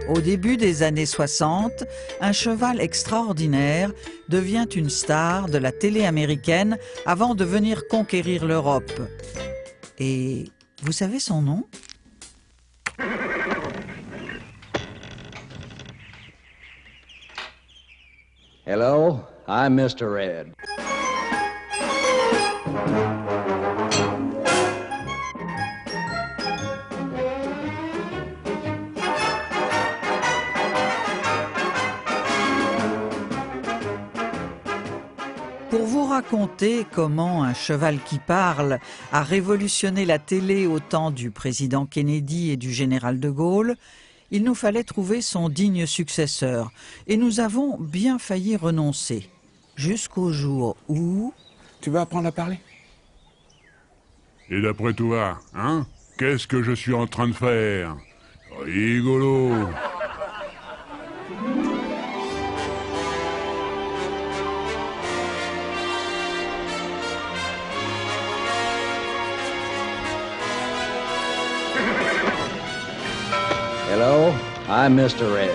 Au début des années 60, un cheval extraordinaire devient une star de la télé américaine avant de venir conquérir l'Europe. Et vous savez son nom? Hello, I'm Mr. Red. Pour vous raconter comment un cheval qui parle a révolutionné la télé au temps du président Kennedy et du général de Gaulle, il nous fallait trouver son digne successeur. Et nous avons bien failli renoncer. Jusqu'au jour où... Tu vas apprendre à parler? Et d'après toi, hein? Qu'est-ce que je suis en train de faire? Rigolo! Hello, I'm Mr. Red.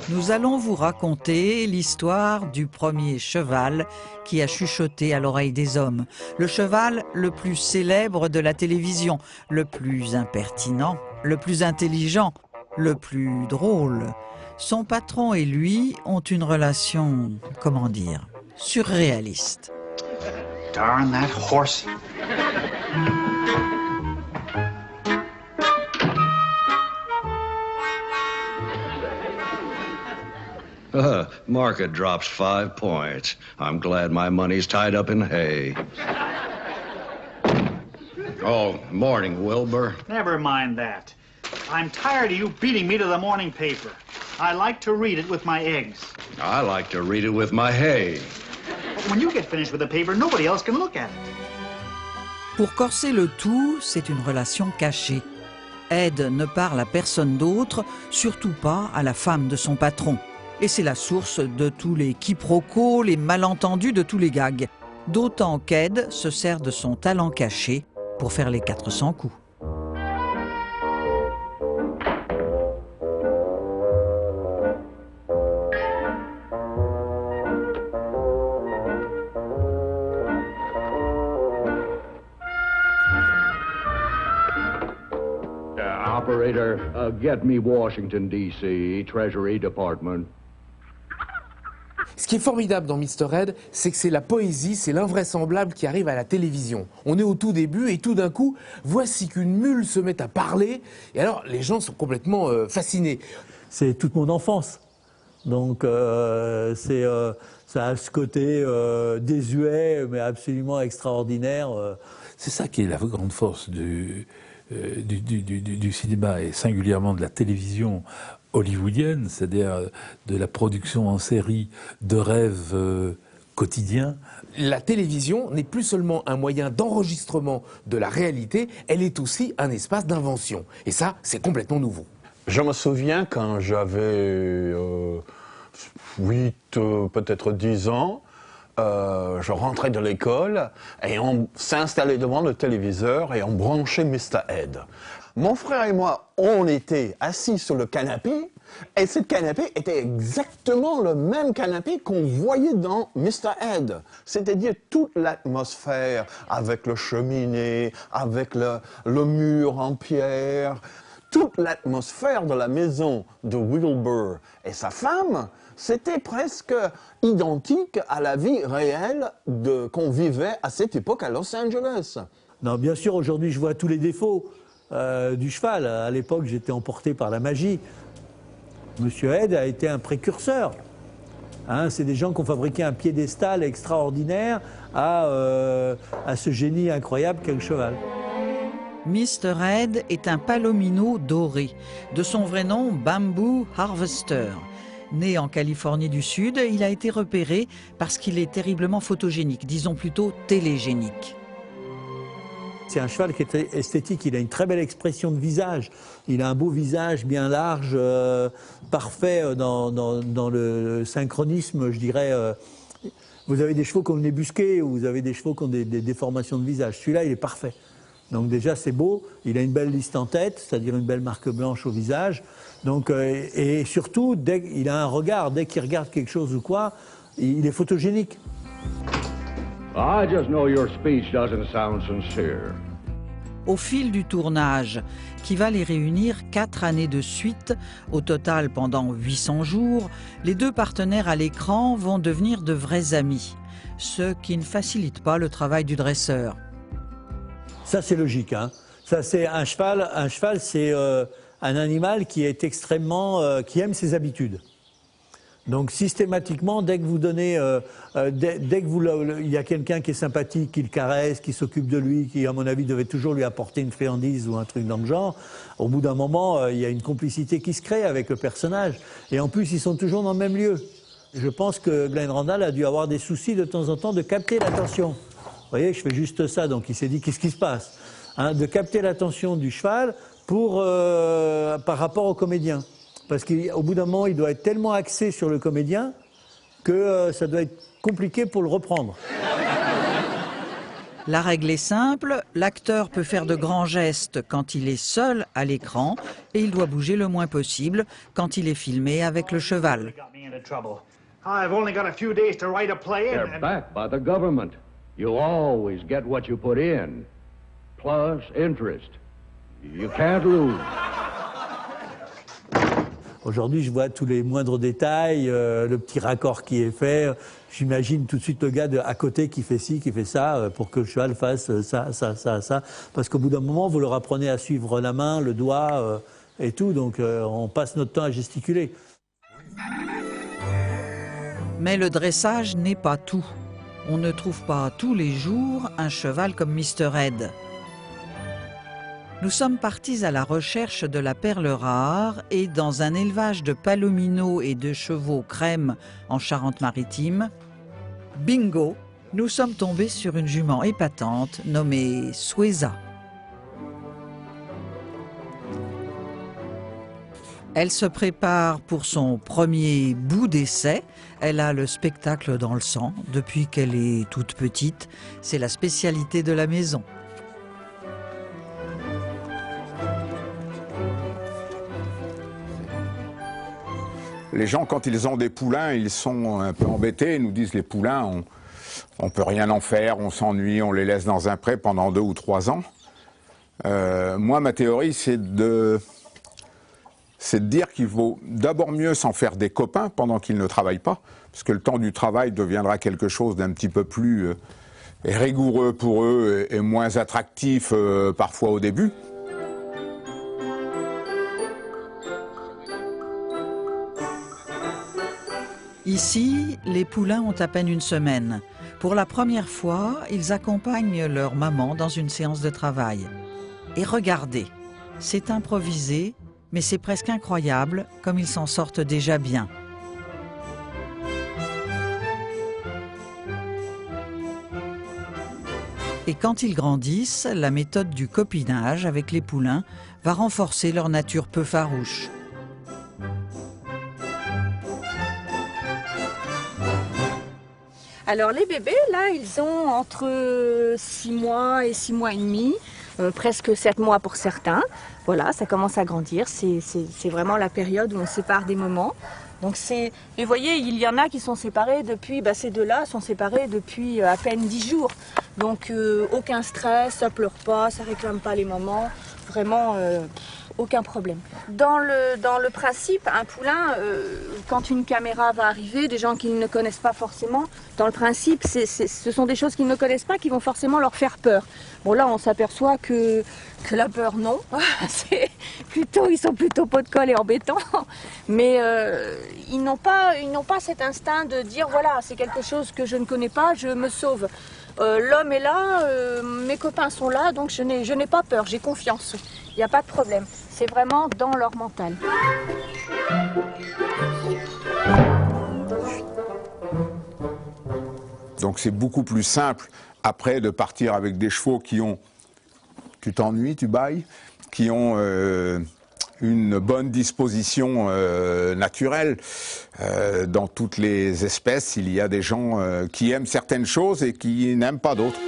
Nous allons vous raconter l'histoire du premier cheval qui a chuchoté à l'oreille des hommes. Le cheval le plus célèbre de la télévision, le plus impertinent, le plus intelligent, le plus drôle. Son patron et lui ont une relation, comment dire, surréaliste. Darn that horse. Market drops 5 points. I'm glad my money's tied up in hay. Oh, morning, Wilbur. Never mind that. I'm tired of you beating me to the morning paper. I like to read it with my eggs. I like to read it with my hay. But when you get finished with the paper, nobody else can look at it. Pour corser le tout, c'est une relation cachée. Ed ne parle à personne d'autre, surtout pas à la femme de son patron. Et c'est la source de tous les quiproquos, les malentendus, de tous les gags. D'autant qu'Ed se sert de son talent caché pour faire les 400 coups. Operator, get me Washington, D.C., Treasury Department. Ce qui est formidable dans Mr. Red, c'est que c'est la poésie, c'est l'invraisemblable qui arrive à la télévision. On est au tout début et tout d'un coup, voici qu'une mule se met à parler et alors les gens sont complètement fascinés. C'est toute mon enfance. Donc ça a ce côté désuet mais absolument extraordinaire. C'est ça qui est la grande force du cinéma et singulièrement de la télévision hollywoodienne, c'est-à-dire de la production en série de rêves quotidiens. La télévision n'est plus seulement un moyen d'enregistrement de la réalité, elle est aussi un espace d'invention. Et ça, c'est complètement nouveau. Je me souviens quand j'avais 8, peut-être 10 ans, je rentrais de l'école et on s'installait devant le téléviseur et on branchait Mr. Ed. Mon frère et moi, on était assis sur le canapé et ce canapé était exactement le même canapé qu'on voyait dans Mr. Ed. C'est-à-dire toute l'atmosphère avec le cheminée, avec le mur en pierre, toute l'atmosphère de la maison de Wilbur et sa femme, c'était presque identique à la vie réelle qu'on vivait à cette époque à Los Angeles. Non, bien sûr, aujourd'hui, je vois tous les défauts du cheval. À l'époque, j'étais emporté par la magie. Monsieur Ed a été un précurseur. Hein, c'est des gens qui ont fabriqué un piédestal extraordinaire à ce génie incroyable qu'est le cheval. Mr. Ed est un palomino doré, de son vrai nom Bamboo Harvester. Né en Californie du Sud, il a été repéré parce qu'il est terriblement photogénique, disons plutôt télégénique. C'est un cheval qui est très esthétique, il a une très belle expression de visage. Il a un beau visage bien large, parfait dans le synchronisme, je dirais. Vous avez des chevaux qui ont le nez busqué, ou vous avez des chevaux qui ont des déformations de visage. Celui-là, il est parfait. Donc déjà, c'est beau. Il a une belle liste en tête, c'est-à-dire une belle marque blanche au visage. Donc, et surtout, il a un regard. Dès qu'il regarde quelque chose ou quoi, il est photogénique. I just know your speech doesn't sound sincere. Au fil du tournage, qui va les réunir 4 années de suite, au total pendant 800 jours, les deux partenaires à l'écran vont devenir de vrais amis, ce qui ne facilite pas le travail du dresseur. Ça, c'est logique, hein. Ça, c'est un cheval, c'est un animal qui est extrêmement, qui aime ses habitudes. Donc systématiquement, dès que vous donnez, il y a quelqu'un qui est sympathique, qui le caresse, qui s'occupe de lui, qui à mon avis devait toujours lui apporter une friandise ou un truc dans le genre, au bout d'un moment, il y a une complicité qui se crée avec le personnage. Et en plus, ils sont toujours dans le même lieu. Je pense que Glenn Randall a dû avoir des soucis de temps en temps de capter l'attention. Vous voyez, je fais juste ça, donc il s'est dit qu'est-ce qui se passe, hein, de capter l'attention du cheval par rapport au comédien. Parce qu'au bout d'un moment, il doit être tellement axé sur le comédien que ça doit être compliqué pour le reprendre. La règle est simple, l'acteur peut faire de grands gestes quand il est seul à l'écran et il doit bouger le moins possible quand il est filmé avec le cheval. They're backed by the government. You always get what you put in, plus interest. You can't lose. Aujourd'hui, je vois tous les moindres détails, le petit raccord qui est fait. J'imagine tout de suite le gars à côté qui fait ci, qui fait ça, pour que le cheval fasse ça, ça, ça, ça. Parce qu'au bout d'un moment, vous leur apprenez à suivre la main, le doigt et tout. Donc on passe notre temps à gesticuler. Mais le dressage n'est pas tout. On ne trouve pas tous les jours un cheval comme Mr. Ed. Nous sommes partis à la recherche de la perle rare et dans un élevage de palominos et de chevaux crème en Charente-Maritime, bingo, nous sommes tombés sur une jument épatante nommée Sueza. Elle se prépare pour son premier bout d'essai. Elle a le spectacle dans le sang depuis qu'elle est toute petite. C'est la spécialité de la maison. Les gens, quand ils ont des poulains, ils sont un peu embêtés. Ils nous disent les poulains, on peut rien en faire, on s'ennuie, on les laisse dans un pré pendant 2 ou 3 ans. Moi, ma théorie, c'est de dire qu'il vaut d'abord mieux s'en faire des copains pendant qu'ils ne travaillent pas, parce que le temps du travail deviendra quelque chose d'un petit peu plus rigoureux pour eux et moins attractif parfois au début. Ici, les poulains ont à peine 1 semaine. Pour la première fois, ils accompagnent leur maman dans une séance de travail. Et regardez, c'est improvisé, mais c'est presque incroyable comme ils s'en sortent déjà bien. Et quand ils grandissent, la méthode du copinage avec les poulains va renforcer leur nature peu farouche. Alors les bébés, là, ils ont entre 6 mois et 6 mois et demi, presque 7 mois pour certains. Voilà, ça commence à grandir, c'est vraiment la période où on sépare des moments. Donc et vous voyez, il y en a qui sont séparés depuis, ces deux-là sont séparés depuis à peine 10 jours. Donc aucun stress, ça pleure pas, ça réclame pas les mamans, vraiment aucun problème. Dans le principe, un poulain, quand une caméra va arriver, des gens qui ne connaissent pas forcément, dans le principe, ce sont des choses qu'ils ne connaissent pas qui vont forcément leur faire peur. Bon là, on s'aperçoit que la peur, non. Ils sont plutôt pot de colle et embêtants. Mais ils n'ont pas cet instinct de dire, voilà, c'est quelque chose que je ne connais pas, je me sauve. L'homme est là, mes copains sont là, donc je n'ai pas peur, j'ai confiance. Il n'y a pas de problème. C'est vraiment dans leur mental. Donc c'est beaucoup plus simple après de partir avec des chevaux qui ont tu t'ennuies, tu bailles, qui ont une bonne disposition naturelle. Dans toutes les espèces, il y a des gens qui aiment certaines choses et qui n'aiment pas d'autres.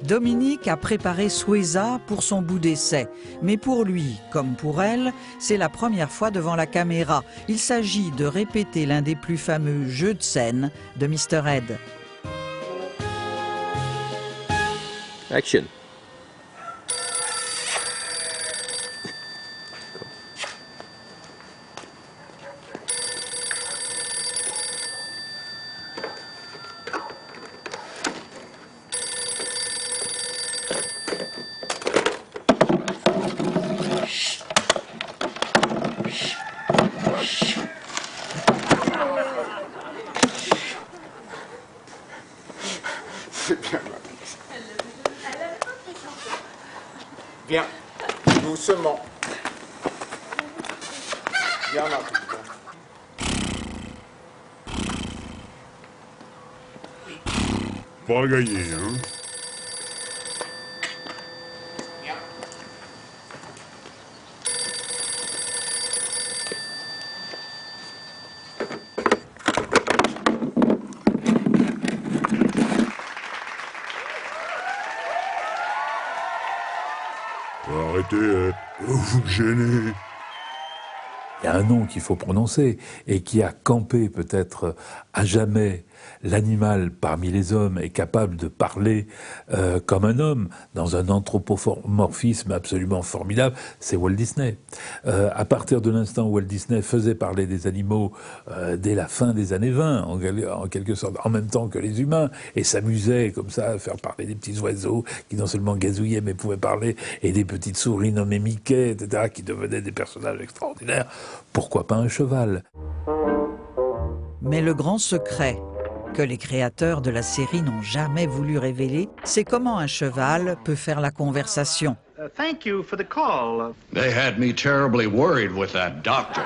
Dominique a préparé Sueza pour son bout d'essai. Mais pour lui, comme pour elle, c'est la première fois devant la caméra. Il s'agit de répéter l'un des plus fameux jeux de scène de Mr. Head. Action. C'est bien, Matrice. Viens, doucement. Viens, Matrice. Pas gagné, hein? Arrêtez, vous me gênez. Il y a un nom qu'il faut prononcer et qui a campé peut-être à jamais l'animal parmi les hommes est capable de parler comme un homme dans un anthropomorphisme absolument formidable, c'est Walt Disney. À partir de l'instant où Walt Disney faisait parler des animaux dès la fin des années 20, en quelque sorte, en même temps que les humains, et s'amusait comme ça à faire parler des petits oiseaux qui non seulement gazouillaient mais pouvaient parler, et des petites souris nommées Mickey, etc., qui devenaient des personnages extraordinaires, pourquoi pas un cheval? Mais le grand secret que les créateurs de la série n'ont jamais voulu révéler, c'est comment un cheval peut faire la conversation. Thank you for the call. They had me terribly worried with that doctor.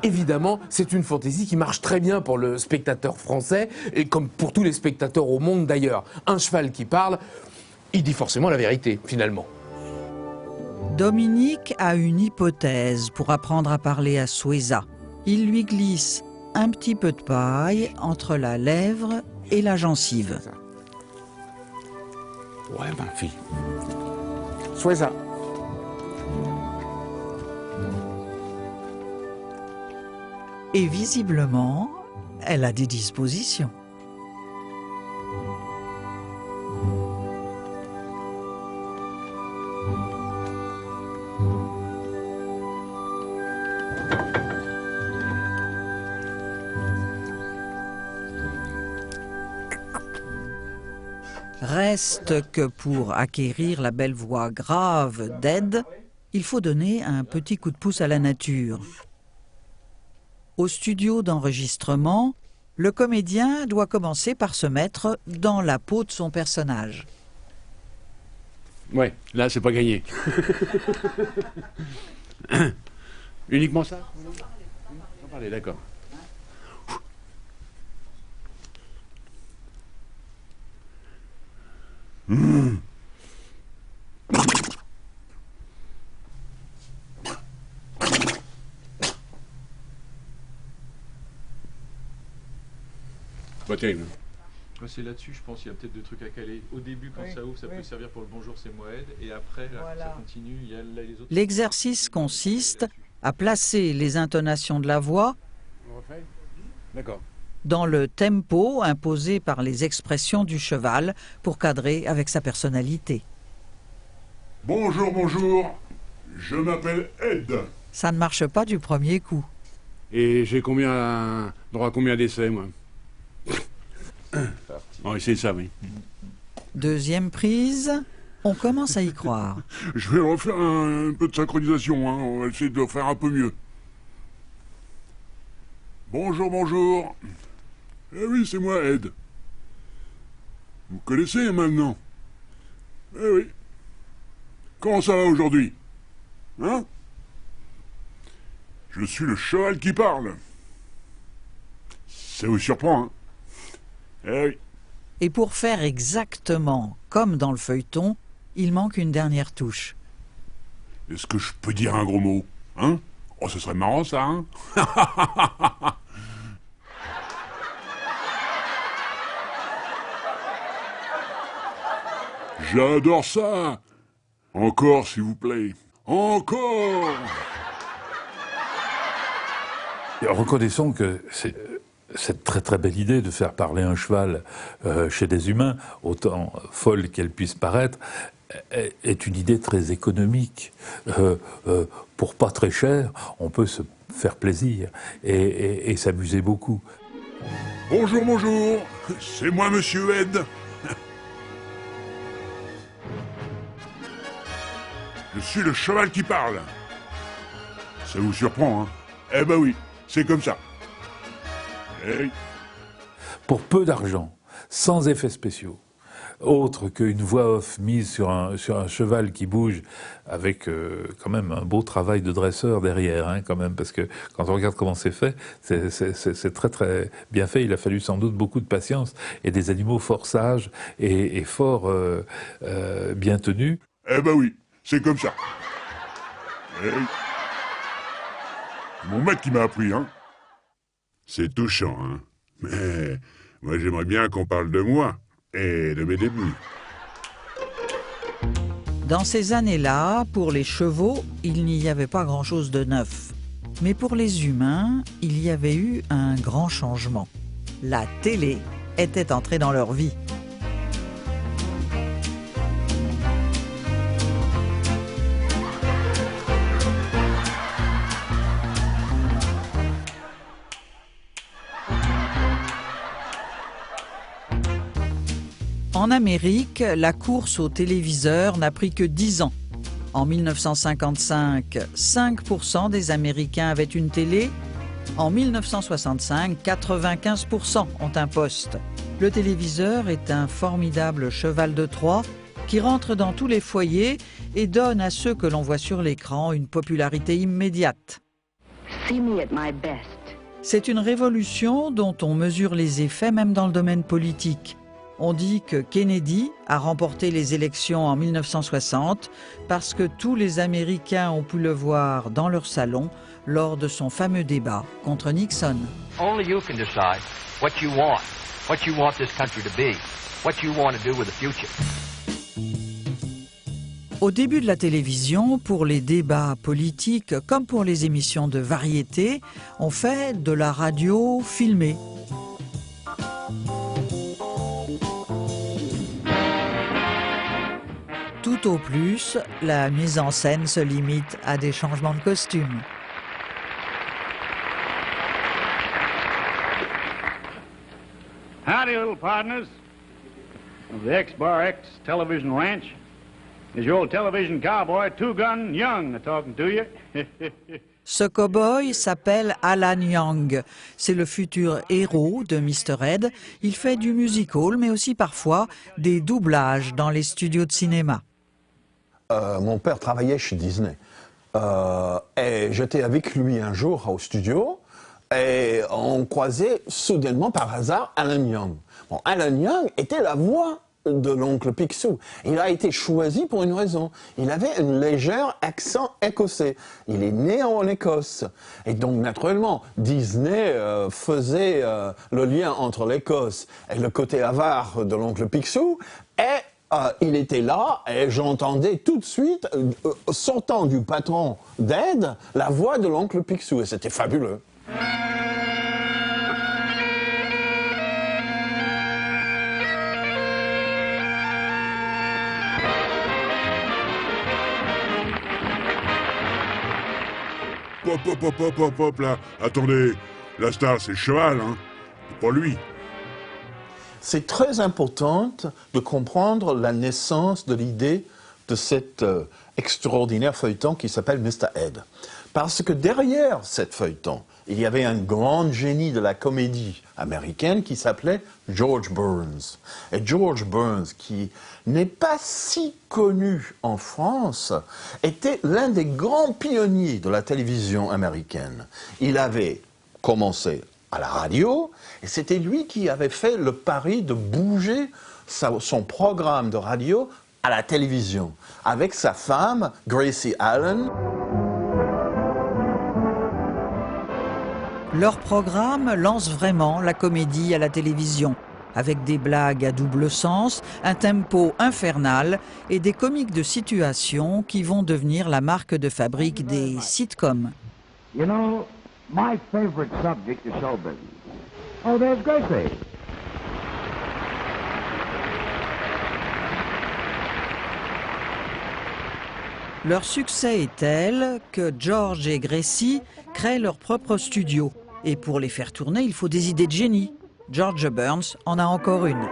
Évidemment, c'est une fantaisie qui marche très bien pour le spectateur français, et comme pour tous les spectateurs au monde d'ailleurs. Un cheval qui parle, il dit forcément la vérité, finalement. Dominique a une hypothèse pour apprendre à parler à Sueza. Il lui glisse un petit peu de paille entre la lèvre et la gencive. Ouais, ma fille. Sueza. Et visiblement, elle a des dispositions. Reste que pour acquérir la belle voix grave d'Ed, il faut donner un petit coup de pouce à la nature. Au studio d'enregistrement, le comédien doit commencer par se mettre dans la peau de son personnage. Ouais, là c'est pas gagné. Uniquement ça? Sans parler, d'accord. Pas terrible. C'est là-dessus, je pense qu'il y a peut-être deux trucs à caler. Au début, quand ça ouvre, ça peut servir pour le bonjour, c'est moi Ed. Et après, là, ça continue, il y a là, les autres. L'exercice consiste à placer les intonations de la voix dans le tempo imposé par les expressions du cheval pour cadrer avec sa personnalité. Bonjour, bonjour. Je m'appelle Ed. Ça ne marche pas du premier coup. Et j'ai droit à combien d'essais, moi? On va essayer ça, oui. Deuxième prise, on commence à y croire. Je vais refaire un peu de synchronisation, hein. On va essayer de le faire un peu mieux. Bonjour, bonjour. Eh oui, c'est moi, Ed. Vous connaissez maintenant? Eh oui. Comment ça va aujourd'hui? Hein? Je suis le cheval qui parle. Ça vous surprend, hein? Eh oui. Et pour faire exactement comme dans le feuilleton, il manque une dernière touche. Est-ce que je peux dire un gros mot? Hein? Oh, ce serait marrant, ça, hein? J'adore ça! Encore, s'il vous plaît. Encore! Et reconnaissons que cette très très belle idée de faire parler un cheval chez des humains, autant folle qu'elle puisse paraître, est une idée très économique. Pour pas très cher, on peut se faire plaisir et s'amuser beaucoup. Bonjour, bonjour, c'est moi, Monsieur Ed. Je suis le cheval qui parle. Ça vous surprend, hein? Eh ben oui, c'est comme ça. Hey. Pour peu d'argent, sans effets spéciaux, autre qu'une voix off mise sur un cheval qui bouge, avec quand même un beau travail de dresseur derrière, hein, quand même, parce que quand on regarde comment c'est fait, c'est très très bien fait. Il a fallu sans doute beaucoup de patience et des animaux fort sages et fort bien tenus. Eh ben oui, c'est comme ça. Hey. Mon maître qui m'a appris, hein. C'est touchant, hein. Mais moi j'aimerais bien qu'on parle de moi et de mes débuts. Dans ces années-là, pour les chevaux, il n'y avait pas grand-chose de neuf. Mais pour les humains, il y avait eu un grand changement. La télé était entrée dans leur vie. En Amérique, la course au téléviseur n'a pris que 10 ans. En 1955, 5% des Américains avaient une télé. En 1965, 95% ont un poste. Le téléviseur est un formidable cheval de Troie qui rentre dans tous les foyers et donne à ceux que l'on voit sur l'écran une popularité immédiate. See me at my best. C'est une révolution dont on mesure les effets même dans le domaine politique. On dit que Kennedy a remporté les élections en 1960 parce que tous les Américains ont pu le voir dans leur salon lors de son fameux débat contre Nixon. Only you can decide what you want this country to be, what you want to do with the future. Au début de la télévision, pour les débats politiques comme pour les émissions de variété, on fait de la radio filmée. Tout au plus, la mise en scène se limite à des changements de costumes. Howdy, little partners of the X-Bar X Television Ranch. Is your old television cowboy, Two Gun Young, talking to you? Ce cow-boy s'appelle Alan Young. C'est le futur héros de Mr. Ed. Il fait du music-hall, mais aussi parfois des doublages dans les studios de cinéma. Mon père travaillait chez Disney. Et j'étais avec lui un jour au studio et on croisait soudainement par hasard Alan Young. Bon, Alan Young était la voix de l'oncle Picsou. Il a été choisi pour une raison. Il avait un léger accent écossais. Il est né en Écosse. Et donc, naturellement, Disney faisait le lien entre l'Écosse et le côté avare de l'oncle Picsou. Et il était là et j'entendais tout de suite, sortant du patron d'Ed, la voix de l'oncle Picsou. Et c'était fabuleux. Hop, là. Attendez, la star, c'est le cheval, hein. Pas lui. C'est très important de comprendre la naissance de l'idée de cet extraordinaire feuilleton qui s'appelle Mr. Ed. Parce que derrière cette feuilleton, il y avait un grand génie de la comédie américaine qui s'appelait George Burns. Et George Burns, qui n'est pas si connu en France, était l'un des grands pionniers de la télévision américaine. Il avait commencé à la radio, et c'était lui qui avait fait le pari de bouger son programme de radio à la télévision, avec sa femme, Gracie Allen. Leur programme lance vraiment la comédie à la télévision, avec des blagues à double sens, un tempo infernal et des comiques de situation qui vont devenir la marque de fabrique des sitcoms. You know, my favorite subject is show business. Oh, there's Gracie. Leur succès est tel que George et Gracie créent leur propre studio. Et pour les faire tourner, il faut des idées de génie. George Burns en a encore une.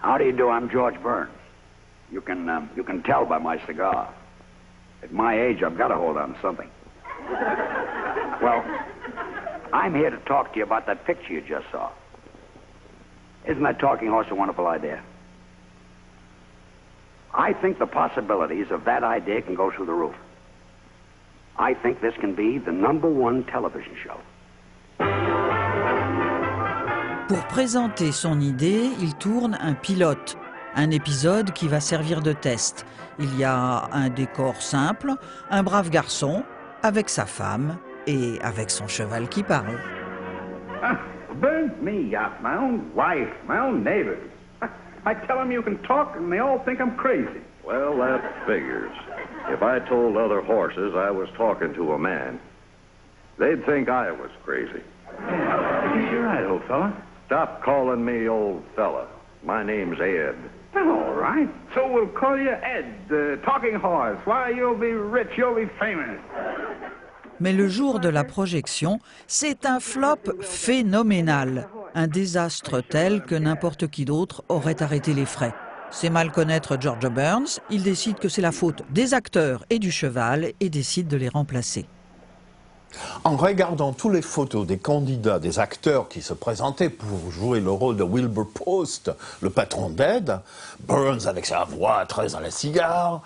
How do you do? I'm George Burns. You can tell by my cigar. At my age, I've got to hold on to something. Well, I'm here to talk to you about that picture you just saw. Isn't that talking horse a wonderful idea? I think the possibilities of that idea can go through the roof. I think this can be the #1 television show. Pour présenter son idée, il tourne un pilote, un épisode qui va servir de test. Il y a un décor simple, un brave garçon, avec sa femme et avec son cheval qui parle. Burns me, my own wife, my own neighbors. I tell them you can talk and they all think I'm crazy. Well, that figures. If I told other horses I was talking to a man, they'd think I was crazy. Yeah, you're right, old fella. Stop calling me old fella. My name's Ed. All right. So we'll call you Ed, the talking horse. Why, you'll be rich, you'll be famous. Mais le jour de la projection, c'est un flop phénoménal. Un désastre tel que n'importe qui d'autre aurait arrêté les frais. C'est mal connaître George Burns, il décide que c'est la faute des acteurs et du cheval et décide de les remplacer. En regardant toutes les photos des candidats, des acteurs qui se présentaient pour jouer le rôle de Wilbur Post, le patron d'Ed, Burns, avec sa voix très à la cigare,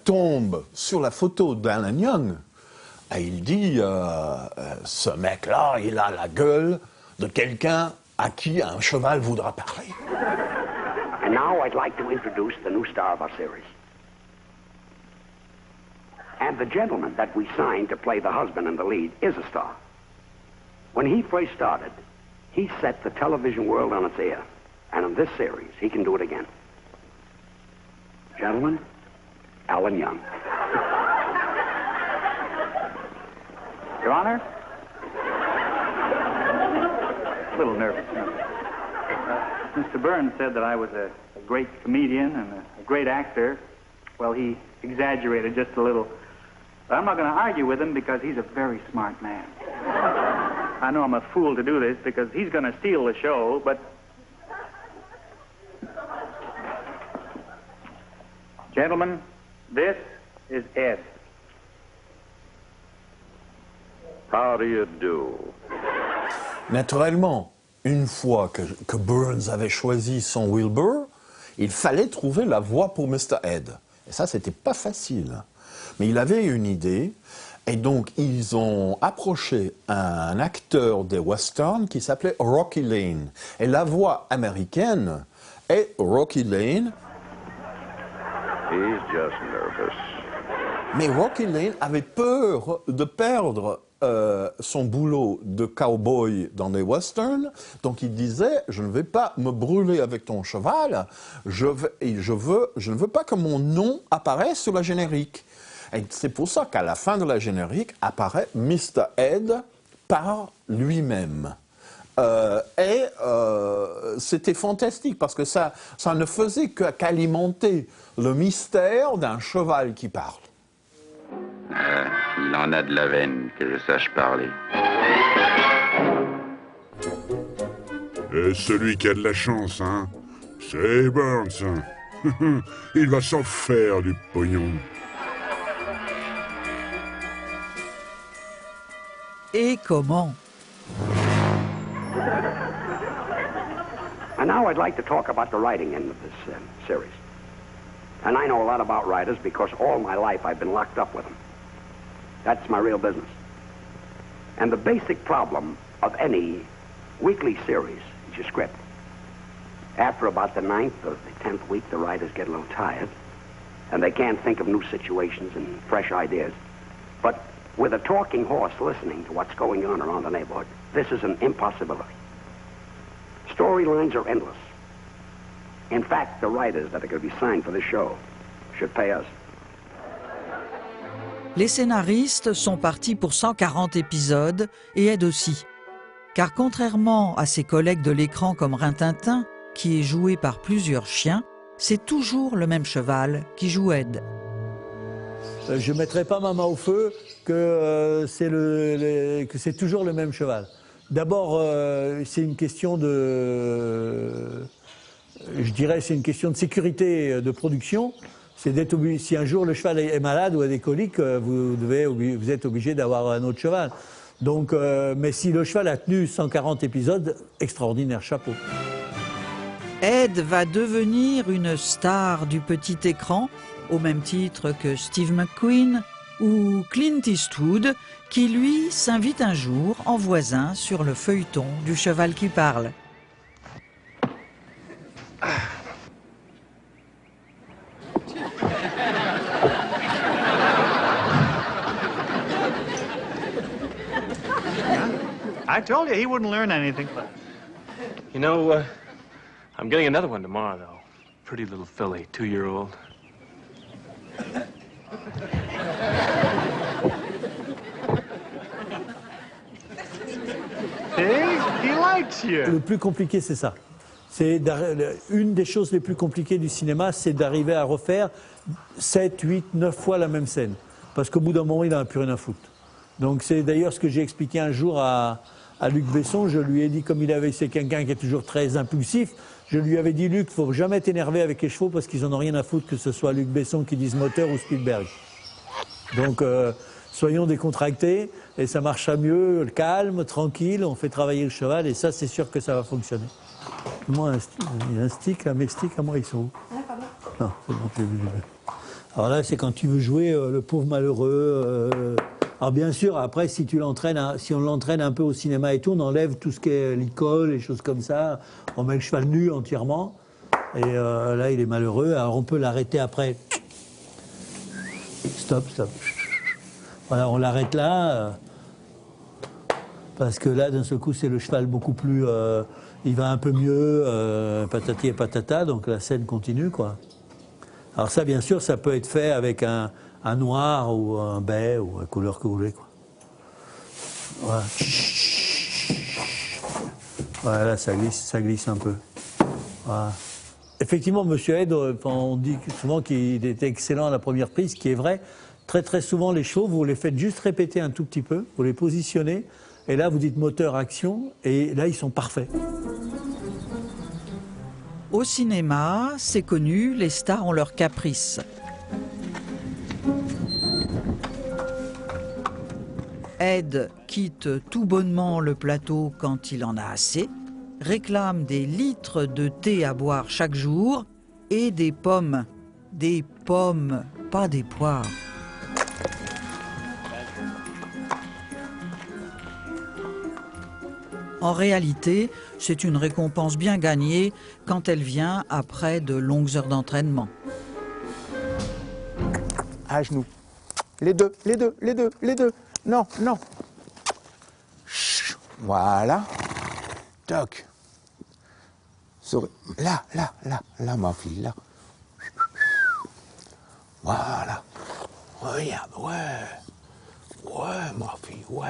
tombe sur la photo d'Alan Young. Et il dit, ce mec-là, il a la gueule de quelqu'un à qui un cheval voudra parler. And now I'd like to introduce the new star of our series. And the gentleman that we signed to play the husband in the lead is a star. When he first started, he set the television world on its ear. And in this series, he can do it again. Gentlemen, Alan Young. Your Honor? A little nervous. Mr. Burns said that I was a great comedian and a great actor. Well, he exaggerated just a little. But I'm not going to argue with him because he's a very smart man. I know I'm a fool to do this because he's going to steal the show, but... Gentlemen, this is Ed. How do you do? Naturellement, une fois que Burns avait choisi son Wilbur, il fallait trouver la voix pour Mr. Ed. Et ça, c'était pas facile. Mais il avait une idée, et donc ils ont approché un acteur des westerns qui s'appelait Rocky Lane. Et la voix américaine est Rocky Lane. He's just nervous. Mais Rocky Lane avait peur de perdre son boulot de cowboy dans les westerns, donc il disait « Je ne vais pas me brûler avec ton cheval, je ne veux pas que mon nom apparaisse sur la générique. » Et c'est pour ça qu'à la fin de la générique apparaît Mr. Ed par lui-même. C'était fantastique parce que ça ne faisait qu'alimenter le mystère d'un cheval qui parle. Il en a de la veine, que je sache parler. Et celui qui a de la chance, hein, c'est Burns. Il va s'en faire du pognon. Et comment? And now I'd like to talk about the writing end of this series. And I know a lot about writers because all my life I've been locked up with them. That's my real business. And the basic problem of any weekly series is your script. After about the 9th or the 10th week, the writers get a little tired, and they can't think of new situations and fresh ideas. But with a talking horse listening to what's going on around the neighborhood, this is an impossibility. Storylines are endless. In fact, the writers that are going to be signed for this show should pay us. Les scénaristes sont partis pour 140 épisodes, et Ed aussi. Car contrairement à ses collègues de l'écran comme Rintintin, qui est joué par plusieurs chiens, c'est toujours le même cheval qui joue Ed. Je ne mettrai pas ma main au feu que c'est toujours le même cheval. D'abord, c'est une question de... Je dirais c'est une question de sécurité de production. C'est d'être obligé, si un jour le cheval est malade ou a des coliques, vous êtes obligé d'avoir un autre cheval. Donc, mais si le cheval a tenu 140 épisodes, extraordinaire, chapeau. Ed va devenir une star du petit écran, au même titre que Steve McQueen ou Clint Eastwood, qui lui s'invite un jour en voisin sur le feuilleton du cheval qui parle. I told you he wouldn't learn anything. You know, I'm getting another one tomorrow, though. Pretty little filly, 2-year-old. See? He likes you. Le plus compliqué, c'est ça. Une des choses les plus compliquées du cinéma, c'est d'arriver à refaire 7, 8, 9 fois la même scène. Parce qu'au bout d'un moment, il n'en a plus rien à foutre. Donc c'est d'ailleurs ce que j'ai expliqué un jour à Luc Besson. Je lui ai dit, comme c'est quelqu'un qui est toujours très impulsif, je lui avais dit, Luc, il ne faut jamais t'énerver avec les chevaux parce qu'ils n'en ont rien à foutre que ce soit Luc Besson qui dise moteur ou Spielberg. Donc soyons décontractés et ça marchera mieux, calme, tranquille, on fait travailler le cheval et ça c'est sûr que ça va fonctionner. Moi, il y a un stick, là, mes sticks, à moi, ils sont où? Non, c'est bon, j'ai vu. Alors là, c'est quand tu veux jouer le pauvre malheureux. Alors bien sûr, après, si on l'entraîne un peu au cinéma et tout, on enlève tout ce qui est l'école, les choses comme ça. On met le cheval nu entièrement. Et là, il est malheureux. Alors on peut l'arrêter après. Stop, stop. Voilà, on l'arrête là. Parce que là, d'un seul coup, c'est le cheval beaucoup plus... il va un peu mieux, patati et patata, donc la scène continue, quoi. Alors ça, bien sûr, ça peut être fait avec un noir ou un baie ou la couleur que vous voulez, quoi. Voilà. Voilà, ça glisse un peu. Voilà. Effectivement, Monsieur Ed, on dit souvent qu'il était excellent à la première prise, ce qui est vrai. Très très souvent, les chevaux, vous les faites juste répéter un tout petit peu, vous les positionnez, et là, vous dites moteur, action, et là, ils sont parfaits. Au cinéma, c'est connu, les stars ont leurs caprices. Ed quitte tout bonnement le plateau quand il en a assez, réclame des litres de thé à boire chaque jour et des pommes. Des pommes, pas des poires. En réalité, c'est une récompense bien gagnée quand elle vient après de longues heures d'entraînement. À genoux. Les deux. Non, non. Chut. Voilà. Toc. Souris. Là, ma fille, là. Voilà. Regarde, ouais, ma fille, ouais.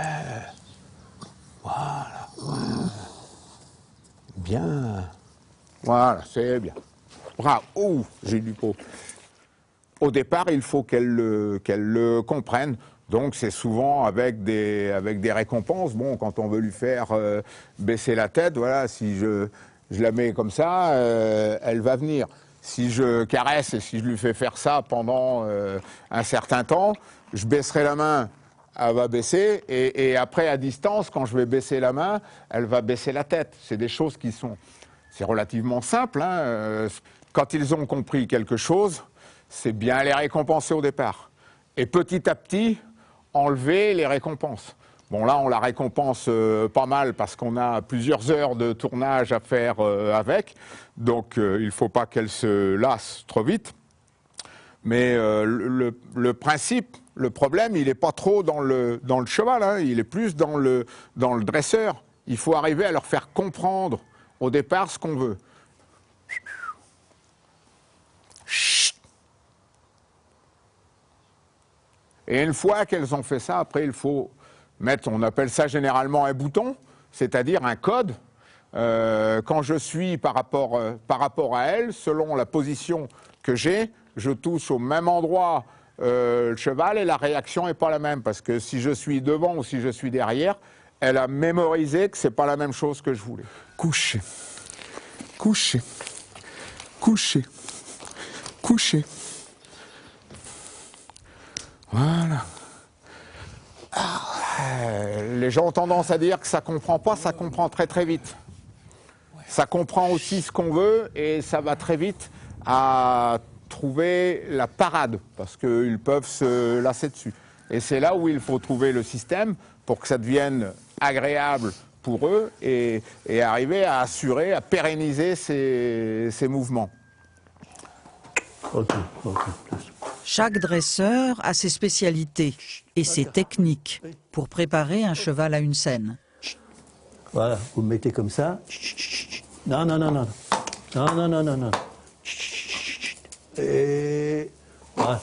Voilà, ouais. Bien. Voilà, c'est bien. Bravo. Ouh, j'ai du pot. Au départ, il faut qu'elle le comprenne. Donc c'est souvent avec des récompenses. Bon, quand on veut lui faire baisser la tête, voilà, si je la mets comme ça, elle va venir. Si je caresse et si je lui fais faire ça pendant un certain temps, je baisserai la main, elle va baisser, et après à distance, quand je vais baisser la main, elle va baisser la tête. C'est des choses qui sont... C'est relativement simple, hein. Quand ils ont compris quelque chose, c'est bien les récompenser au départ. Et petit à petit, enlever les récompenses. Bon, là, on la récompense pas mal parce qu'on a plusieurs heures de tournage à faire avec. Donc, il ne faut pas qu'elle se lasse trop vite. Mais le principe, le problème, il n'est pas trop dans le cheval, hein, il est plus dans le dresseur. Il faut arriver à leur faire comprendre au départ ce qu'on veut. Et une fois qu'elles ont fait ça, après il faut mettre, on appelle ça généralement un bouton, c'est-à-dire un code. Quand je suis par rapport à elle, selon la position que j'ai, je touche au même endroit le cheval et la réaction n'est pas la même. Parce que si je suis devant ou si je suis derrière, elle a mémorisé que ce n'est pas la même chose que je voulais. Coucher, coucher, coucher, coucher. Voilà. Les gens ont tendance à dire que ça ne comprend pas, ça comprend très très vite. Ça comprend aussi ce qu'on veut et ça va très vite à trouver la parade parce qu'ils peuvent se lasser dessus. Et c'est là où il faut trouver le système pour que ça devienne agréable pour eux et arriver à assurer, à pérenniser ces mouvements. Chaque dresseur a ses spécialités et ses techniques pour préparer un cheval à une scène. Voilà, vous le mettez comme ça. Non, non, non, non. Non, non, non, non, non. Et... Voilà.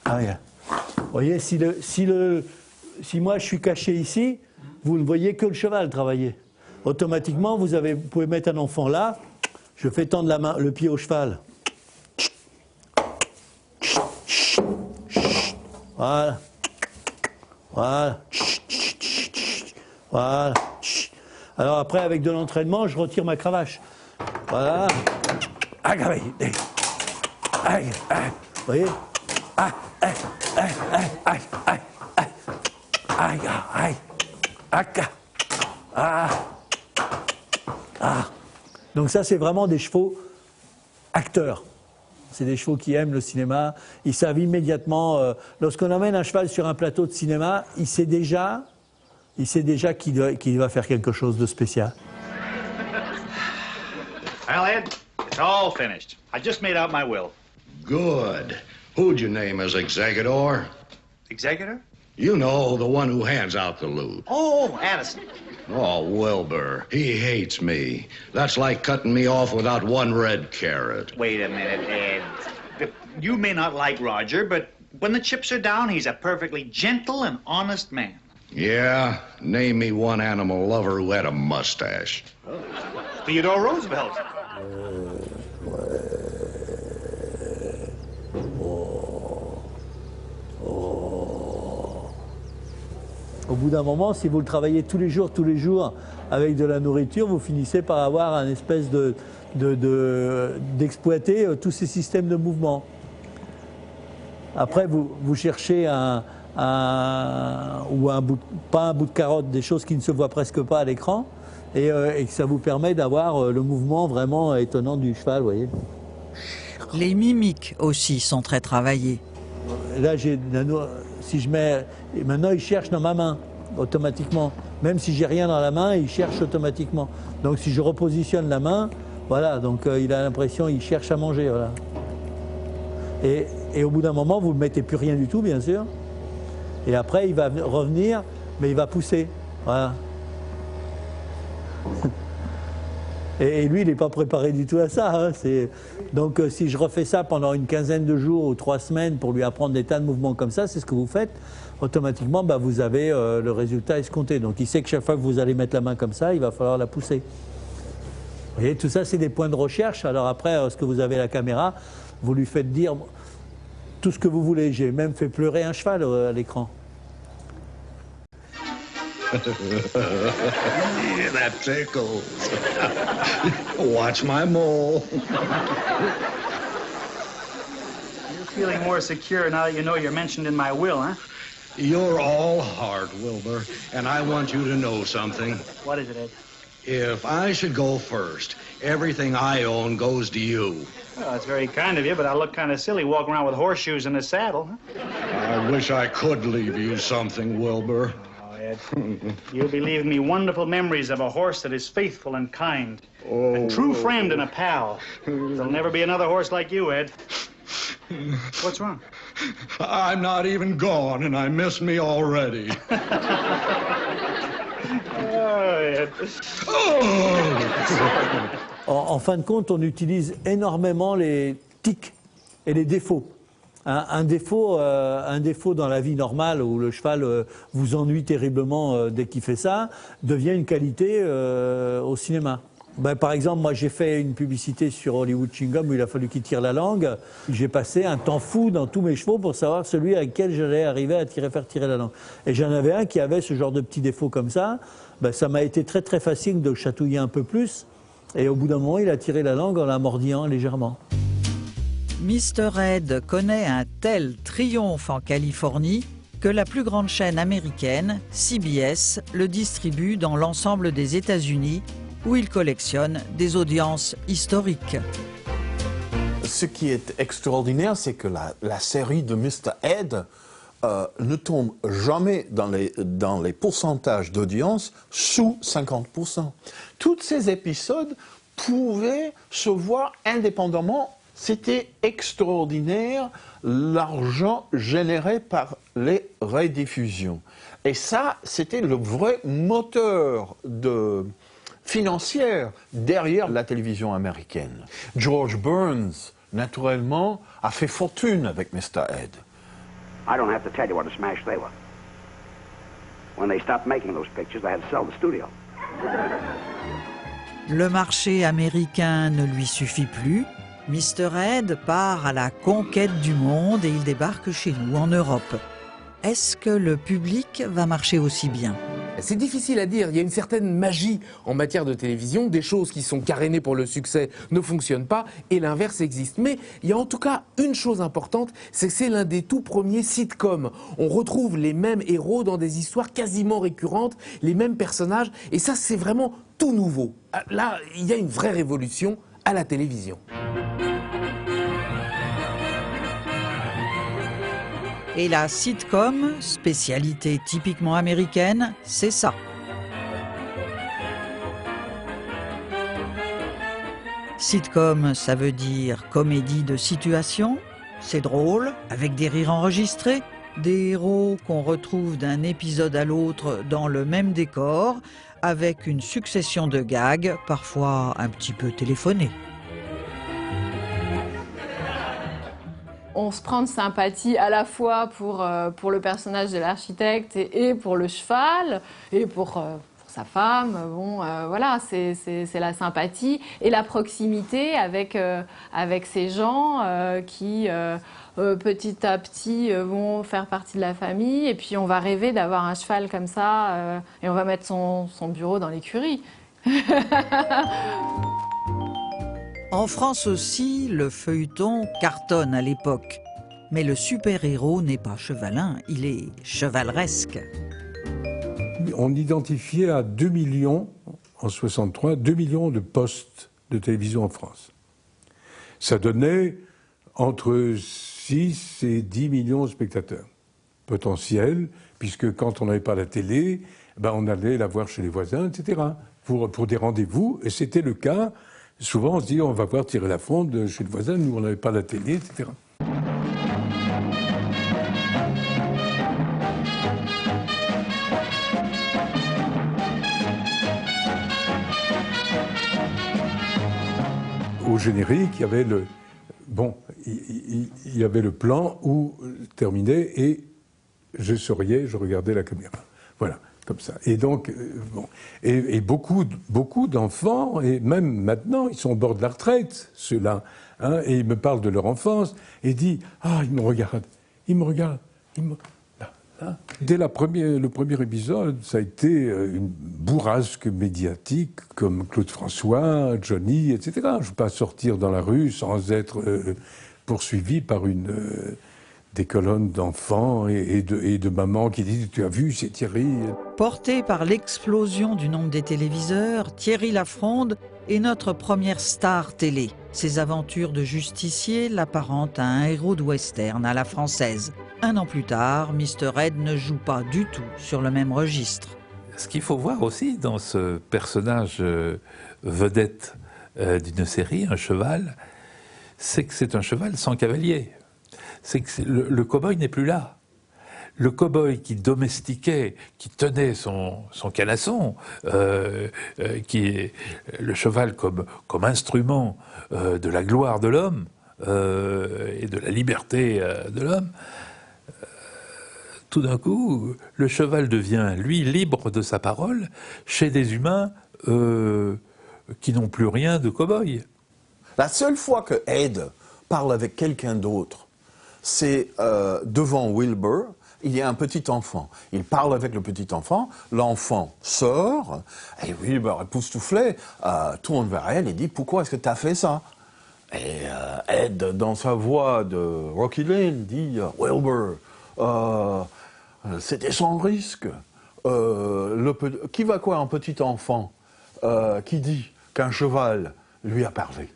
Ah, regarde. Vous voyez, si moi je suis caché ici, vous ne voyez que le cheval travailler. Automatiquement, vous pouvez mettre un enfant là, je fais tendre la main, le pied au cheval. Voilà. Voilà. Voilà. Alors après, avec de l'entraînement, je retire ma cravache. Voilà. Vous voyez? Donc ça, c'est vraiment des chevaux acteurs. C'est des chevaux qui aiment le cinéma. Ils savent immédiatement, lorsqu'on emmène un cheval sur un plateau de cinéma, il sait déjà qu'il va faire quelque chose de spécial. Well, Ed, it's all finished. I just made out my will. Good. Who'd you name as executor? Executor? You know, the one who hands out the loot. Oh, Addison. Oh, Wilbur, he hates me. That's like cutting me off without one red carrot. Wait a minute, Ed. You may not like Roger, but when the chips are down, he's a perfectly gentle and honest man. Yeah? Name me one animal lover who had a mustache. Theodore Roosevelt. Au bout d'un moment, si vous le travaillez tous les jours avec de la nourriture, vous finissez par avoir un espèce d'exploiter tous ces systèmes de mouvement. Après, vous cherchez pas un bout de carotte, des choses qui ne se voient presque pas à l'écran, et que ça vous permet d'avoir le mouvement vraiment étonnant du cheval, vous voyez. Les mimiques aussi sont très travaillées. Là, si je mets... Maintenant, il cherche dans ma main, automatiquement. Même si j'ai rien dans la main, il cherche automatiquement. Donc, si je repositionne la main, voilà, donc il a l'impression, il cherche à manger, voilà. Et au bout d'un moment, vous ne mettez plus rien du tout, bien sûr. Et après, il va revenir, mais il va pousser, voilà. Et lui, il n'est pas préparé du tout à ça. Hein. Donc, si je refais ça pendant une quinzaine de jours ou 3 semaines pour lui apprendre des tas de mouvements comme ça, c'est ce que vous faites, automatiquement, vous avez le résultat escompté. Donc, il sait que chaque fois que vous allez mettre la main comme ça, il va falloir la pousser. Vous voyez, tout ça, c'est des points de recherche. Alors après, lorsque vous avez la caméra, vous lui faites dire tout ce que vous voulez. J'ai même fait pleurer un cheval à l'écran. Yeah, that tickles. Watch my mole. You're feeling more secure now that you know you're mentioned in my will, huh? You're all heart, Wilbur, and I want you to know something. What is it, Ed? If I should go first, everything I own goes to you. Well, that's very kind of you, but I look kind of silly walking around with horseshoes in a saddle, huh? I wish I could leave you something, Wilbur. Oh, Ed, you'll be leaving me wonderful memories of a horse that is faithful and kind. A true friend and a pal. There'll never be another horse like you, Ed. What's wrong? I'm not even gone, and I miss me already. En fin de compte, on utilise énormément les tics et les défauts. Un défaut dans la vie normale où le cheval vous ennuie terriblement dès qu'il fait ça, devient une qualité au cinéma. Ben, par exemple, moi j'ai fait une publicité sur Hollywood Chewing Gum où il a fallu qu'il tire la langue. J'ai passé un temps fou dans tous mes chevaux pour savoir celui avec lequel j'allais arriver à faire tirer la langue. Et j'en avais un qui avait ce genre de petits défauts comme ça. Ben, ça m'a été très très facile de le chatouiller un peu plus. Et au bout d'un moment, il a tiré la langue en la mordillant légèrement. Mr. Ed connaît un tel triomphe en Californie que la plus grande chaîne américaine, CBS, le distribue dans l'ensemble des États-Unis où il collectionne des audiences historiques. Ce qui est extraordinaire, c'est que la série de Mr. Ed ne tombe jamais dans les pourcentages d'audience sous 50%. Tous ces épisodes pouvaient se voir indépendamment. C'était extraordinaire l'argent généré par les rediffusions. Et ça, c'était le vrai moteur financière derrière la télévision américaine. George Burns, naturellement, a fait fortune avec Mr. Ed. I don't have to tell you what a smash they were. When they stopped making those pictures, they had to sell the studio. Le marché américain ne lui suffit plus. Mr. Ed part à la conquête du monde et il débarque chez nous, en Europe. Est-ce que le public va marcher aussi bien ? C'est difficile à dire, il y a une certaine magie en matière de télévision, des choses qui sont carénées pour le succès ne fonctionnent pas et l'inverse existe. Mais il y a en tout cas une chose importante, c'est que c'est l'un des tout premiers sitcoms. On retrouve les mêmes héros dans des histoires quasiment récurrentes, les mêmes personnages et ça c'est vraiment tout nouveau. Là, il y a une vraie révolution à la télévision. Et la sitcom, spécialité typiquement américaine, c'est ça. Sitcom, ça veut dire comédie de situation. C'est drôle, avec des rires enregistrés, des héros qu'on retrouve d'un épisode à l'autre dans le même décor, avec une succession de gags, parfois un petit peu téléphonés. On se prend de sympathie à la fois pour le personnage de l'architecte et pour le cheval et pour sa femme. Bon, voilà, c'est la sympathie et la proximité avec ces gens qui petit à petit vont faire partie de la famille et puis on va rêver d'avoir un cheval comme ça et on va mettre son bureau dans l'écurie. En France aussi, le feuilleton cartonne à l'époque. Mais le super-héros n'est pas chevalin, il est chevaleresque. On identifiait à 2 millions, en 63, 2 millions de postes de télévision en France. Ça donnait entre 6 et 10 millions de spectateurs potentiels, puisque quand on n'avait pas la télé, ben on allait la voir chez les voisins, etc., pour des rendez-vous, et c'était le cas. Souvent, on se dit, on va voir tirer la fronde chez le voisin, nous, on n'avait pas la télé, etc. Au générique, il y avait il y avait le plan où terminé et je souriais, je regardais la caméra. Voilà. Comme ça. Et donc, et beaucoup d'enfants, et même maintenant, ils sont au bord de la retraite, ceux-là, hein, et ils me parlent de leur enfance, et disent, ah, ils me regardent, là. Dès le premier épisode, ça a été une bourrasque médiatique comme Claude François, Johnny, etc. Je ne veux pas sortir dans la rue sans être poursuivi par des colonnes d'enfants et de mamans qui disent « Tu as vu, c'est Thierry ». Porté par l'explosion du nombre des téléviseurs, Thierry Lafronde est notre première star télé. Ses aventures de justicier l'apparentent à un héros de western à la française. 1 an plus tard, Mr. Ed ne joue pas du tout sur le même registre. Ce qu'il faut voir aussi dans ce personnage vedette d'une série, un cheval, c'est que c'est un cheval sans cavalier. C'est que le cow-boy n'est plus là. Le cow-boy qui domestiquait, qui tenait son canasson, qui est le cheval comme instrument de la gloire de l'homme et de la liberté de l'homme, tout d'un coup, le cheval devient, lui, libre de sa parole chez des humains qui n'ont plus rien de cow-boy. La seule fois que Ed parle avec quelqu'un d'autre, c'est devant Wilbur. Il y a un petit enfant. Il parle avec le petit enfant. L'enfant sort. Et Wilbur, époustouflé, tourne vers elle et dit « Pourquoi est-ce que tu as fait ça ?» Et Ed, dans sa voix de Rocky Lane, dit « Wilbur, c'était sans risque. Qui va croire un petit enfant qui dit qu'un cheval lui a parlé ?»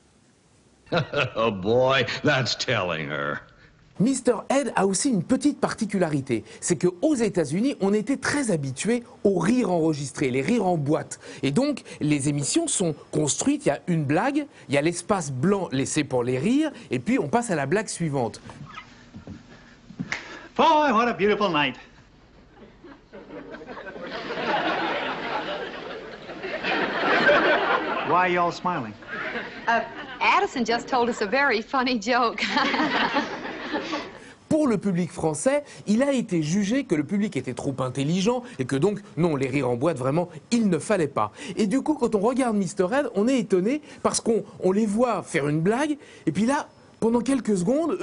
Oh boy, that's telling her. Mr. Ed a aussi une petite particularité, c'est qu'aux États-Unis, on était très habitué aux rires enregistrés, les rires en boîte. Et donc, les émissions sont construites, il y a une blague, il y a l'espace blanc laissé pour les rires, et puis on passe à la blague suivante. Boy, what a beautiful night. Why are you all smiling? Addison just told us a very funny joke. Pour le public français, il a été jugé que le public était trop intelligent et que donc, non, les rires en boîte, vraiment, il ne fallait pas. Et du coup, quand on regarde Mr. Ed, on est étonné parce qu'on les voit faire une blague et puis là, pendant quelques secondes,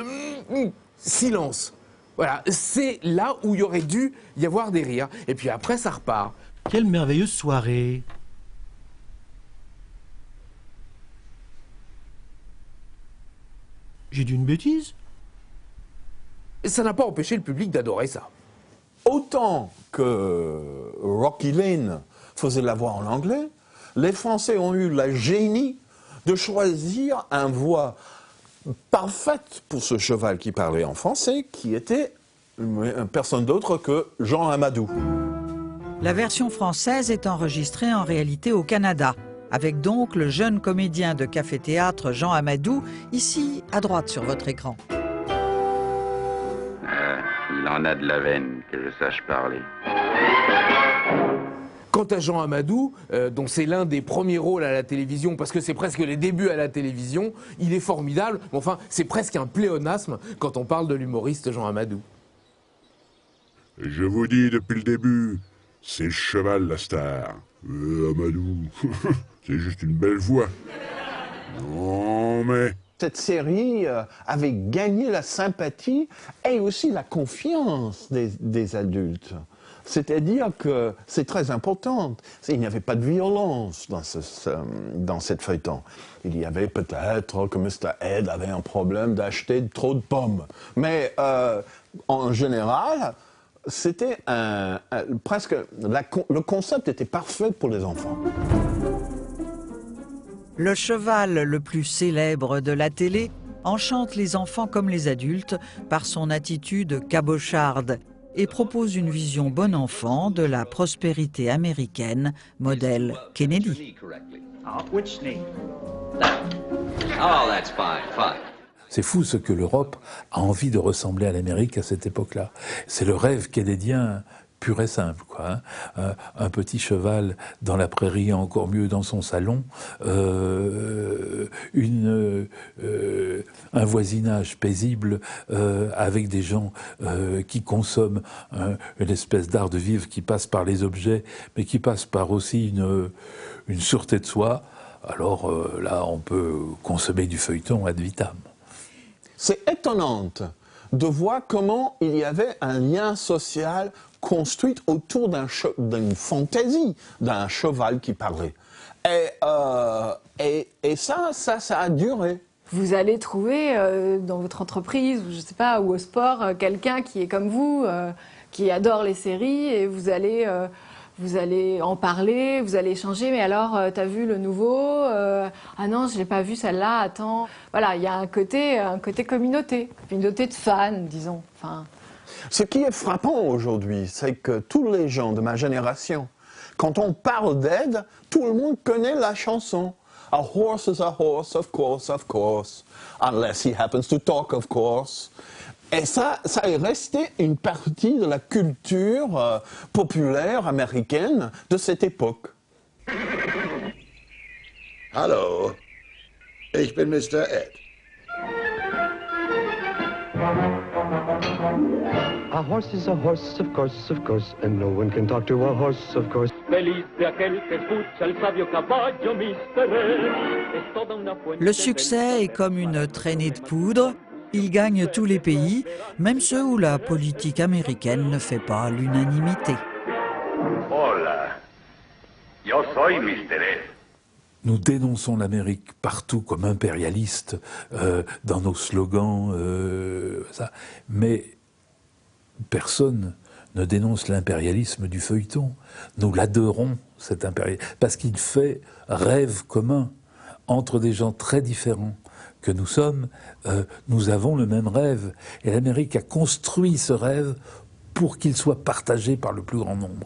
silence. Voilà, c'est là où il y aurait dû y avoir des rires. Et puis après, ça repart. Quelle merveilleuse soirée! J'ai dit une bêtise? Ça n'a pas empêché le public d'adorer ça. Autant que Rocky Lane faisait la voix en anglais, les Français ont eu la génie de choisir une voix parfaite pour ce cheval qui parlait en français, qui était personne d'autre que Jean Amadou. La version française est enregistrée en réalité au Canada, avec donc le jeune comédien de café-théâtre Jean Amadou, ici à droite sur votre écran. Il en a de la veine, que je sache parler. Quant à Jean Amadou, dont c'est l'un des premiers rôles à la télévision, parce que c'est presque les débuts à la télévision, il est formidable. Enfin, c'est presque un pléonasme quand on parle de l'humoriste Jean Amadou. Je vous dis depuis le début, c'est le cheval la star. Amadou, c'est juste une belle voix. Non mais... Cette série avait gagné la sympathie et aussi la confiance des adultes. C'est-à-dire que c'est très important. Il n'y avait pas de violence dans cette feuilleton. Il y avait peut-être que Mr. Ed avait un problème d'acheter trop de pommes. Mais en général, c'était presque... le concept était parfait pour les enfants. Le cheval le plus célèbre de la télé enchante les enfants comme les adultes par son attitude cabocharde et propose une vision bon enfant de la prospérité américaine, modèle Kennedy. C'est fou ce que l'Europe a envie de ressembler à l'Amérique à cette époque-là. C'est le rêve kennedien pur et simple, quoi. Hein. Un petit cheval dans la prairie, encore mieux dans son salon, un voisinage paisible avec des gens qui consomment une espèce d'art de vivre qui passe par les objets, mais qui passe par aussi une sûreté de soi. Alors là, on peut consommer du feuilleton ad vitam. C'est étonnant de voir comment il y avait un lien social construit autour d'une fantaisie, d'un cheval qui parlait. Et ça a duré. Vous allez trouver dans votre entreprise, ou je sais pas, ou au sport, quelqu'un qui est comme vous, qui adore les séries, et vous allez en parler, vous allez échanger. Mais alors, t'as vu le nouveau Ah non, je l'ai pas vu celle-là. Attends. Voilà, il y a un côté communauté de fans, disons. Enfin. Ce qui est frappant aujourd'hui, c'est que tous les gens de ma génération, quand on parle d'Ed, tout le monde connaît la chanson. A horse is a horse, of course, unless he happens to talk, of course. Et ça est resté une partie de la culture populaire américaine de cette époque. Hallo, ich bin Mr. Ed. A horse is a horse, of course, and no one can talk to a horse, of course. Le succès est comme une traînée de poudre. Il gagne tous les pays, même ceux où la politique américaine ne fait pas l'unanimité. Hola, yo soy Mr. Ed. Nous dénonçons l'Amérique partout comme impérialiste, dans nos slogans, mais personne ne dénonce l'impérialisme du feuilleton. Nous l'adorons, cet impérialisme, parce qu'il fait rêve commun entre des gens très différents que nous sommes. Nous avons le même rêve, et l'Amérique a construit ce rêve pour qu'il soit partagé par le plus grand nombre.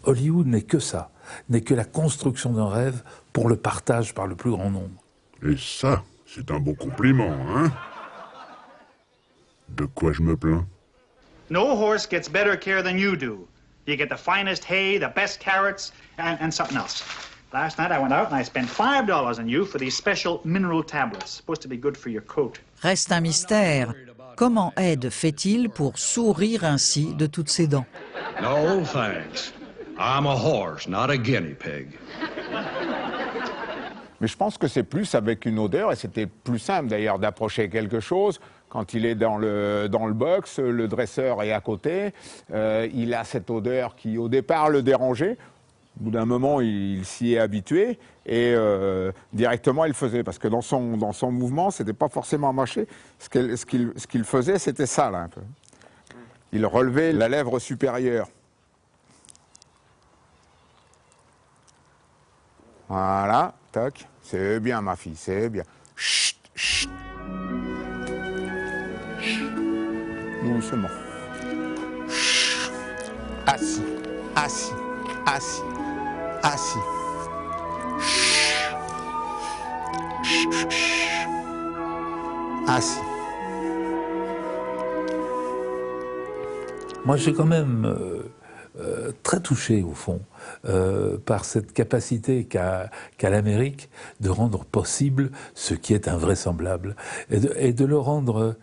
Hollywood n'est que ça, n'est que la construction d'un rêve pour le partage par le plus grand nombre. Et ça, c'est un beau compliment, hein? De quoi je me plains? No horse gets better care than you do. You get the finest hay, the best carrots, and something else. Last night I went out and I spent $5 on you for these special mineral tablets, supposed to be good for your coat. Reste un mystère. Comment Ed fait-il pour sourire ainsi de toutes ses dents? No thanks. I'm a horse, not a guinea pig. Mais je pense que c'est plus avec une odeur, et c'était plus simple d'ailleurs d'approcher quelque chose. Quand il est dans le box, le dresseur est à côté, il a cette odeur qui au départ le dérangeait. Au bout d'un moment, il s'y est habitué et directement il faisait, parce que dans son mouvement, c'était pas forcément mâché. Ce qu'il faisait, c'était ça là un peu. Il relevait la lèvre supérieure. Voilà, tac, c'est bien ma fille, c'est bien. Chut, chut. Doucement. Chut. Assis, assis, assis, assis. Chut. Chut, chut. Assis. Moi, j'ai quand même très touché, au fond, par cette capacité qu'a l'Amérique de rendre possible ce qui est invraisemblable, et de le rendre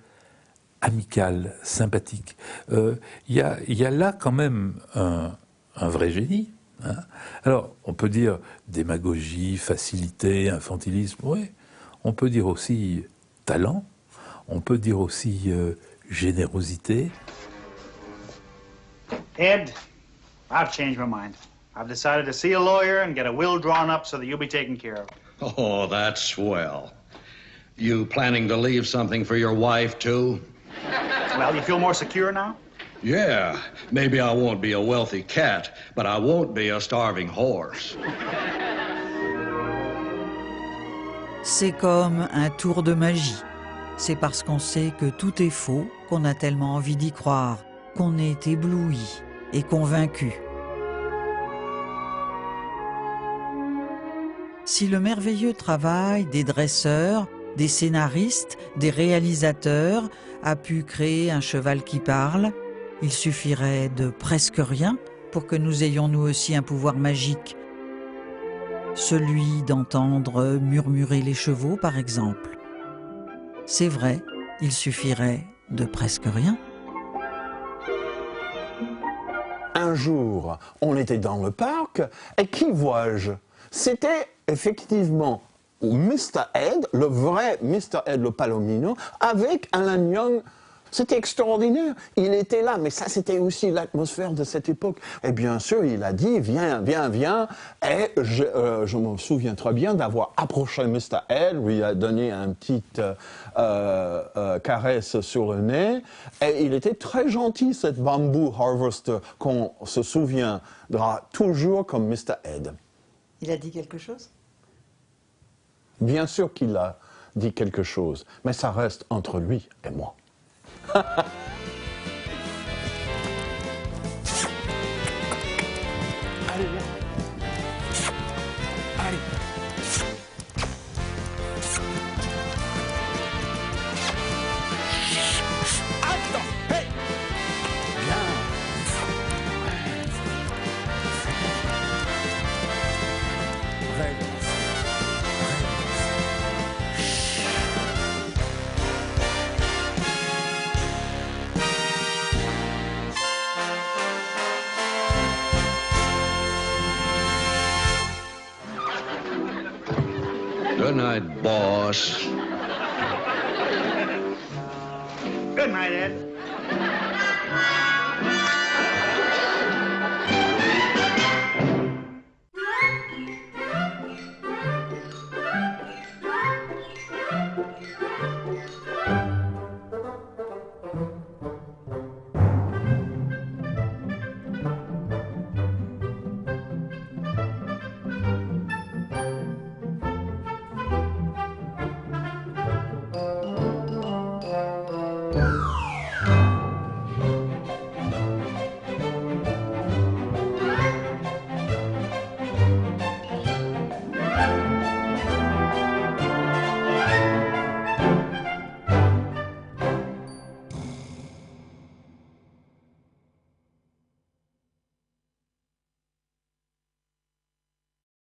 amical, sympathique. Il y a là quand même un vrai génie. Hein. Alors, on peut dire démagogie, facilité, infantilisme, oui. On peut dire aussi talent, on peut dire aussi générosité. Ed, I've changed my mind. I've decided to see a lawyer and get a will drawn up so that you'll be taken care of. Oh, that's swell. You planning to leave something for your wife, too? Well, you feel more secure now? Yeah, maybe I won't be a wealthy cat, but I won't be a starving horse. C'est comme un tour de magie. C'est parce qu'on sait que tout est faux qu'on a tellement envie d'y croire, qu'on est ébloui et convaincu. Si le merveilleux travail des dresseurs, des scénaristes, des réalisateurs a pu créer un cheval qui parle, il suffirait de presque rien pour que nous ayons nous aussi un pouvoir magique. Celui d'entendre murmurer les chevaux, par exemple. C'est vrai, il suffirait de presque rien. Un jour, on était dans le parc, et qui vois-je? C'était effectivement Mr. Ed, le vrai Mr. Ed le Palomino, avec Alan Young C'était extraordinaire. Il était là, mais ça, c'était aussi l'atmosphère de cette époque. Et bien sûr, il a dit, viens, viens, viens. Et je me souviens très bien d'avoir approché Mr. Ed, lui a donné une petite caresse sur le nez. Et il était très gentil, cet bamboo harvester, qu'on se souviendra toujours comme Mr. Ed. Il a dit quelque chose? Bien sûr qu'il a dit quelque chose, mais ça reste entre lui et moi. Allez, là. Allez. Attends, hey. Bien. Relax. Good night, boss. Good night, Ed.